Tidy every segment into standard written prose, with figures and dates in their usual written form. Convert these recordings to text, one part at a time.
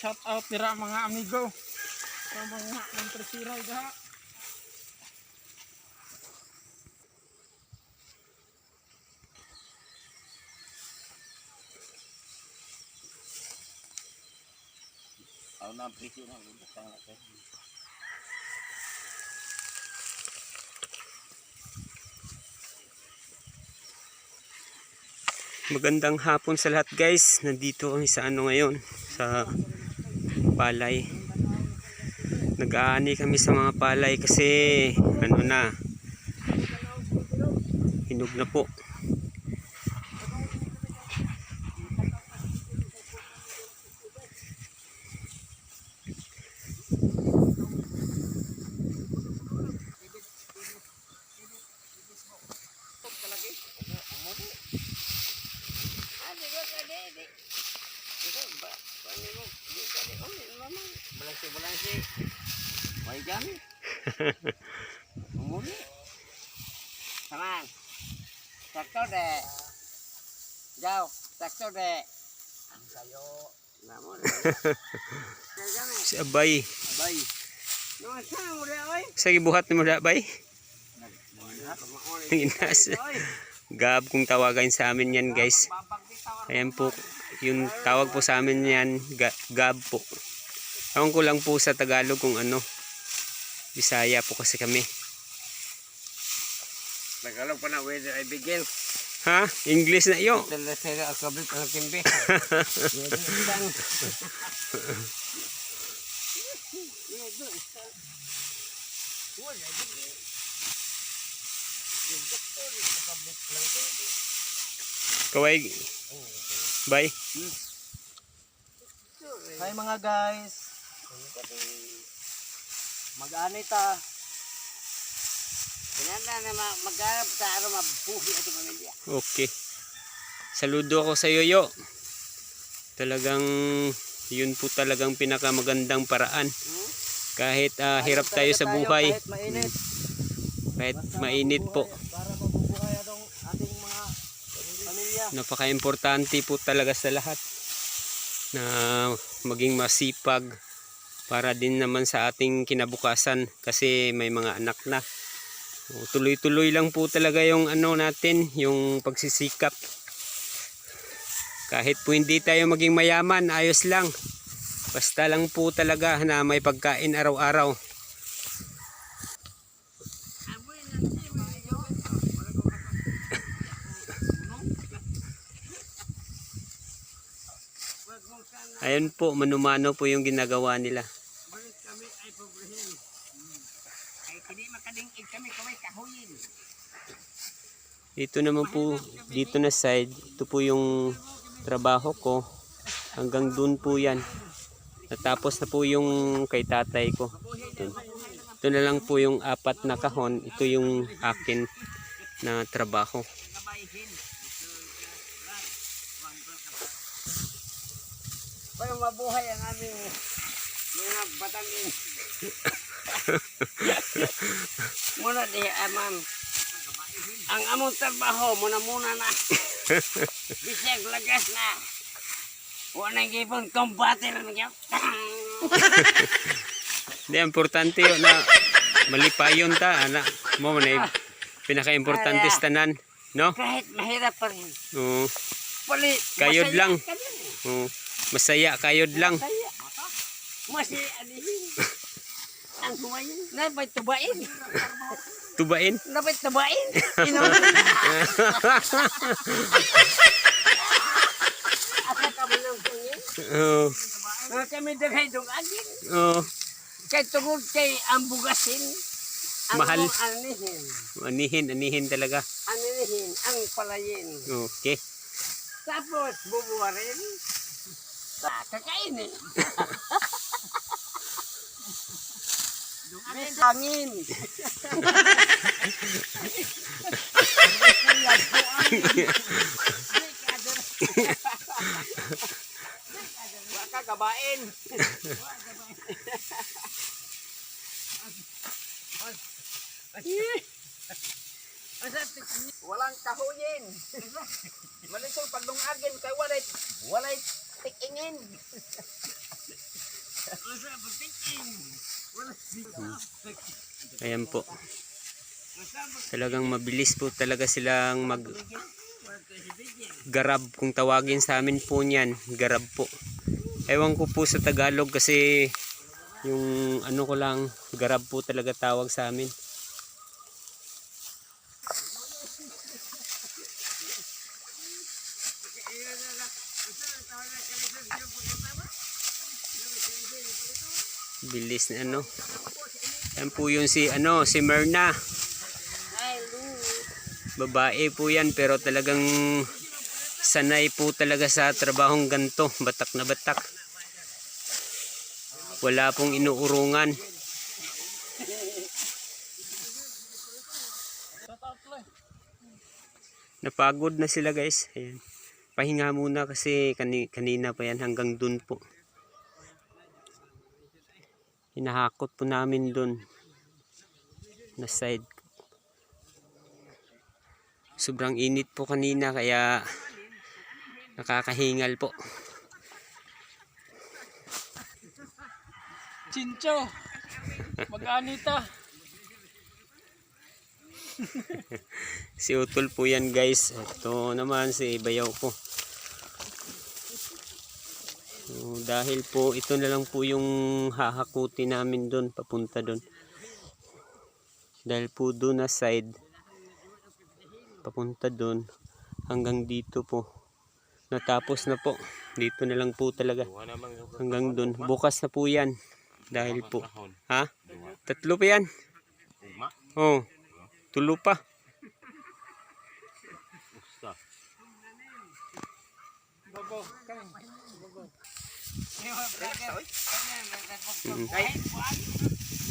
shout out dira mga amigo. Sa mga mantresiray daha. Ako na presyo na basta na ko. Magandang hapon sa lahat guys. Nandito kami sa ngayon, sa palay. Nag-aani kami sa mga palay kasi hinog na po. Balansi. May gami. Umuli. Saman. Sakto de. Jauh. Sakto de. Ang sayo. Namun. Si Abay. Abay. No, saan mo de oy? Sa gibuhat ni mo da Abay? Inas. Gab kung tawagan sa amin yan guys. Ayan po. Yung tawag po sa amin yan. Gab po. Ewan ko lang po sa Tagalog kung ano. Bisaya po kasi kami. Tagalog pa na whether I begin. Ha? English na iyo. Dala sa akabit ang timbe. Kaway. Bye. Hi mga guys. Mag-ani ta. Pinanda na magharap sa araw mabuhi ito pamilya. Okay. Saludo ako sa Yoyo. Talagang yun po talagang pinakamagandang paraan. Kahit hirap tayo sa buhay. Kahit mainit. Kahit mainit po. Para mabubuhay atong ating mga pamilya. Napaka-importante po talaga sa lahat na maging masipag para din naman sa ating kinabukasan kasi may mga anak na. Tuloy-tuloy lang po talaga yung natin, yung pagsisikap. Kahit po hindi tayo maging mayaman, ayos lang. Basta lang po talaga na may pagkain araw-araw. Ayan po, manumano po yung ginagawa nila. Kami ay pobrahin. Ay hindi makadingig kami kaway kahuyin. Ito naman po, dito na side, ito po yung trabaho ko. Hanggang dun po yan. Natapos na po yung kay tatay ko. Ito na lang po yung 4 na kahon. Ito yung akin na trabaho. Para mabuhay ang aming mga batangin. Muna di ma'am. Ang among trabaho muna na. Bisag lagas na. Wala nang gipon kombate na nagyaw. Hindi, importante yun na malipayon ta. Mo na yung pinaka-importante sa tanan. No? Kahit mahirap pa rin. Oo. masaya Kayod lang. ka din. Oo. Masaya, kayod lang. Masaya. Masaya anihin. Ang humayin. Napay tubain. Tubain. Napay tubain. Asa ka lang pangin. Oo. Kami daghay dong agin. Oo. Kay tungod kay ang bugasin. Ang Mahal. Anihin. Anihin talaga. Anihin. Ang palayin. Okay. Tapos bubuwarin. Kakainin. May hangin. Waka kabain. Walang kahuyin. Malisod pagdungagin kay walay tikingin. Ayan po. Talagang mabilis po talaga silang garab, kung tawagin sa amin po niyan, garab po. Ewan ko po sa Tagalog kasi yung ano ko lang, garab po talaga tawag sa amin. Bilis na ano. Yan po yung si Myrna. Babae po yan pero talagang sanay po talaga sa trabahong ganto. Batak na batak. Wala pong inuurungan. Napagod na sila guys. Ayan. Pahinga muna kasi kanina pa yan hanggang dun po. Hinahakot po namin dun na side. Sobrang init po kanina kaya nakakahingal po. Chincho. Mag-anita. Si Utol po yan guys. Ito naman si Bayaw po. So, dahil po ito na lang po yung hahakuti namin doon papunta doon. Dahil po doon na side papunta doon hanggang dito po. Natapos na po. Dito na lang po talaga. Hanggang doon. Bukas na po yan. Dahil po. Ha? 3 pa yan. Oh. 2 pa. Bobo, kang. Bobo.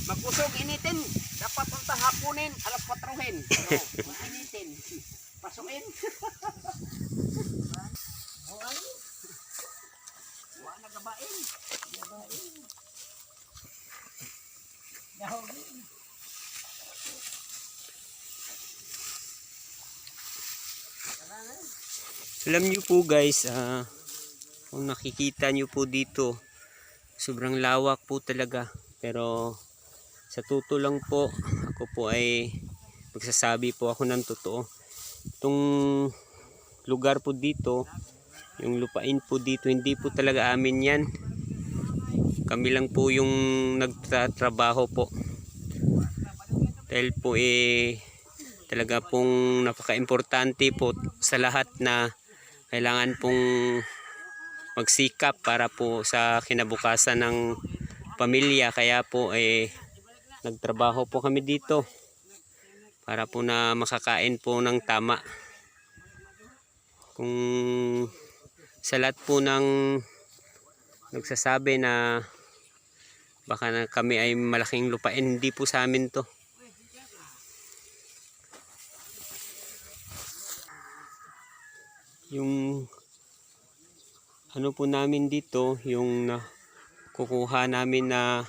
Magkusog initin. Dapat punta hapunin. Alas 4 initin. Pasukin. Wala na gabain. Alam nyo po guys, kung nakikita nyo po dito, sobrang lawak po talaga. Pero sa totoo lang po, ako po ay magsasabi po ako ng totoo. Itong lugar po dito, yung lupain po dito, hindi po talaga amin yan. Kami lang po yung nagtatrabaho po. Dahil po talaga pong napaka-importante po sa lahat na kailangan pong magsikap para po sa kinabukasan ng pamilya. Kaya po nagtrabaho po kami dito para po na makakain po ng tama. Kung sa lahat po ng nagsasabi na baka na kami ay malaking lupain, hindi po sa amin to. Yung ano po namin dito, yung kukuha namin na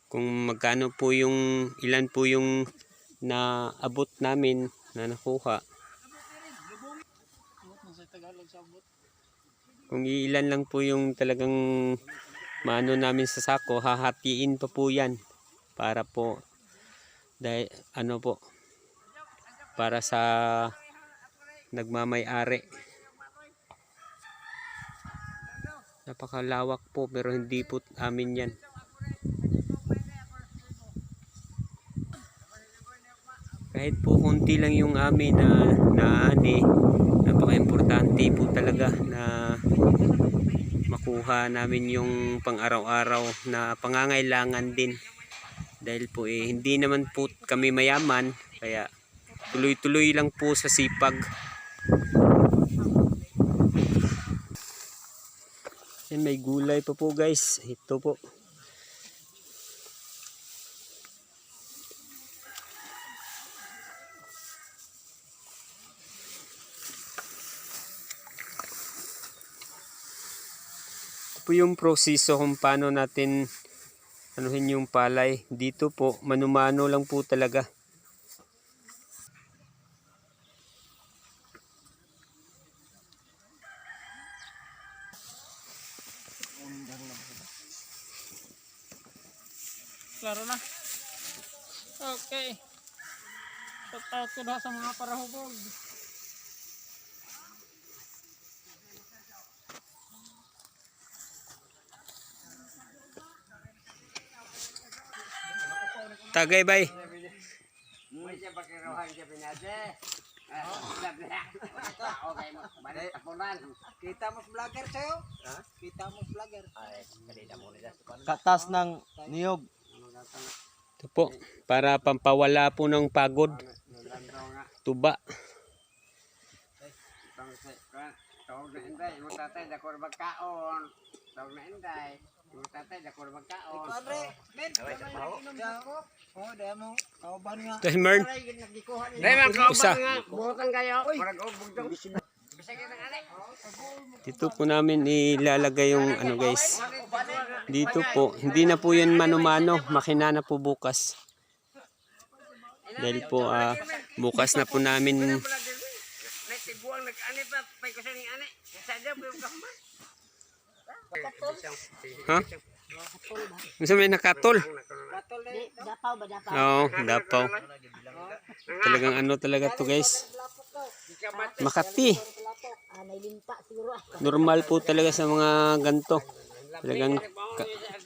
kung magkano po yung ilan po yung naabot namin na nakuha. Kung ilan lang po yung talagang maano namin sa sako, hahatiin pa po yan para po dahil ano po para sa nagmamay-ari. Napakalawak po pero hindi po amin yan. Kahit po konti lang yung amin na napaka-importante po talaga na makuha namin yung pang-araw-araw na pangangailangan din. Dahil po hindi naman po kami mayaman kaya tuloy-tuloy lang po sa sipag. Yan, may gulay pa po guys. Ito po. Ito po yung proseso kung paano natin anuhin yung palay. Dito po, mano-mano lang po talaga. klaro na. Okay. Shout out ko na sa mga parahubog. Tagay bay. May siya pakirohan siya pinade. Okay mo. Balik tapunan. Kita mo vlogger sa'yo? Ha? Kita mo vlogger. Katas ng niyog. Ito po, para pampawala po ng pagod. Tuba. Tawag na inday, mo tatay dako magkaon. Tawag na inday, mo tatay dako magkaon. Andre, men. Oh, dahil mo. Kauban nga. Ito si Mern. Dai man kauban Isa. nga, buotan kayo. Parang bugtong. Bisag ng ani. Dito po namin ilalagay yung ano guys. Dito po, hindi na po yun mano-mano. Makina na po bukas. Dahil po bukas na po namin. Nagtiguang nag-ani pa, pay ko sa ning ani. Sadya po yung kahman. Ha? Gusto may nakatol? Dapaw ba dapaw? Oo, dapaw. Talagang ano talaga to guys. Makati. Nailimpa siguro. Normal po talaga sa mga ganto. Talagang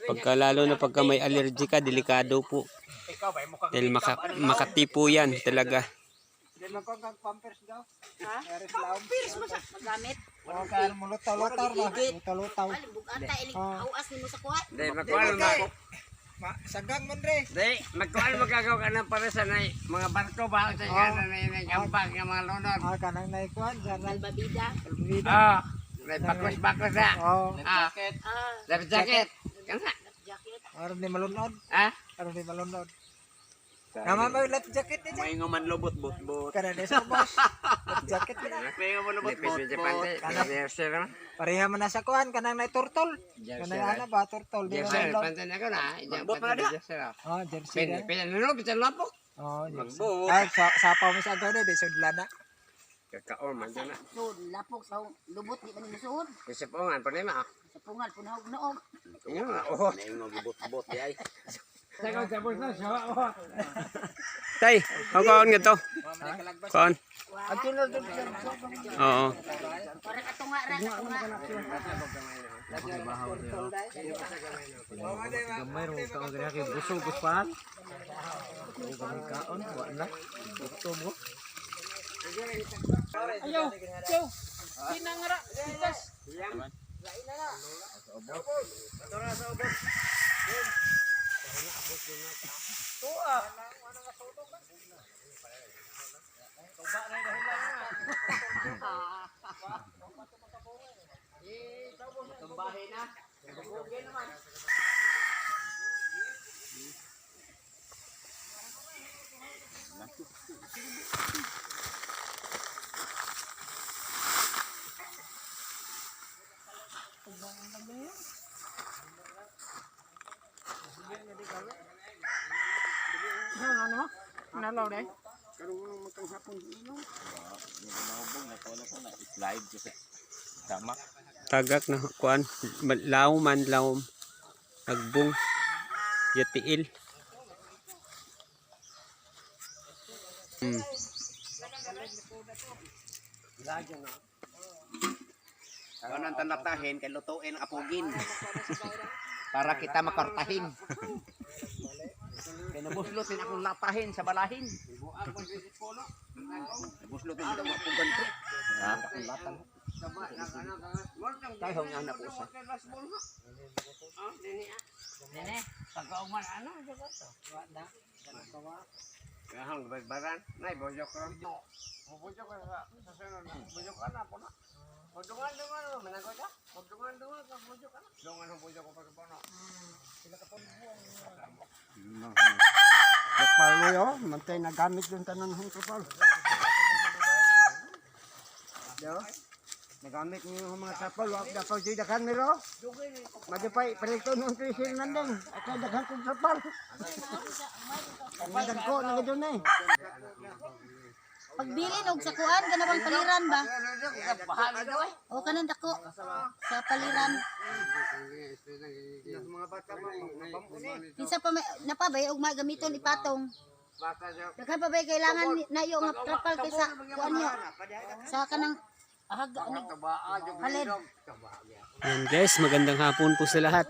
pagka lalo na pagka may allergy ka, delikado po. Dahil makati po yan talaga. Di man ko kang pampers daw. Ha? Pampers Magamit. O kan mo lutaw-lutaw ba? Lutaw-lutaw. Bugata ilig awas nimo sa kuha. Dai magkuan mo. Sagang man re. Dai magkuan magagaw ka ng para sa mga barko ba sa kana na ambag ng mga lunod. Kanang naikuan sana. Albabida. Ah, may bakos na. Oh, Jacket. Ah, Life jacket. Kana. jacket. aron di malunod. Ah, Aron di malunod. Naman ba yung life jacket niya? May nga man lobot bot. Kana na sa boss. Life jacket na. may mo lubot bot. Jersey Pareha man na sa kuan kanang na turtol. Kanang ana ba turtol di Jersey ba? pantai na ko na. Bot na dia. Oh, jersey. Pin no bisan lapok. Oh, jersey. Ay, sapaw mo sa agaw na di sudlan na. Kakaon man na. Sud lapok sa lubot di man musuod. Kasi pongan pa ma. Sa pungal punahog noog. Iyo na. Oh, na bot di ay. Sagaw tapos na siya. Tay, ang kaon nga to? Kaon? Oo. Para katunga ra katunga. Gamay ro ka og kay busog guspan. Kaon wala. Gusto mo. Ayo, yo. Pinangara, titas. Ano? Nalaw dai. Tagak na kuan. Lawom man lawom. Agbong. Yatiil. Ano ang tanatahin kay lutuin ang apugin. Para kita makartahin. Kaya nabuslutin akong latahin sa balahin. Nabuslutin ito mga pugan ko. Ha? Akong latan. Tayo nga na po sa. Dene, pagkauman ano jud to. Kahang bagbaran, nay bojok ron. Bojok ka sa sunod na. Bojok ka na po na. Bodungan menago ka. Bodungan ka bojok ka na. Dungan bojok ko pa na. Kapalo yo, mantay nagamit yung tanan hong kapal. Yo. Nagamit niyo ang mga kapal, wag dapat di daghan miro. Madupay preto nung krisil nandeng. At daghan kong kapal. Ang ko na gudon eh. Pagbilin og sa kuan kana bang paliran ba? O kanang dako sa paliran. Kinsa pa may napabay og may gamiton ipatong. Daghan pa bay kailangan na yung nga trapal kaysa kuan niyo. Sa kanang ahag ni halid. Yan guys, magandang hapon po sa lahat.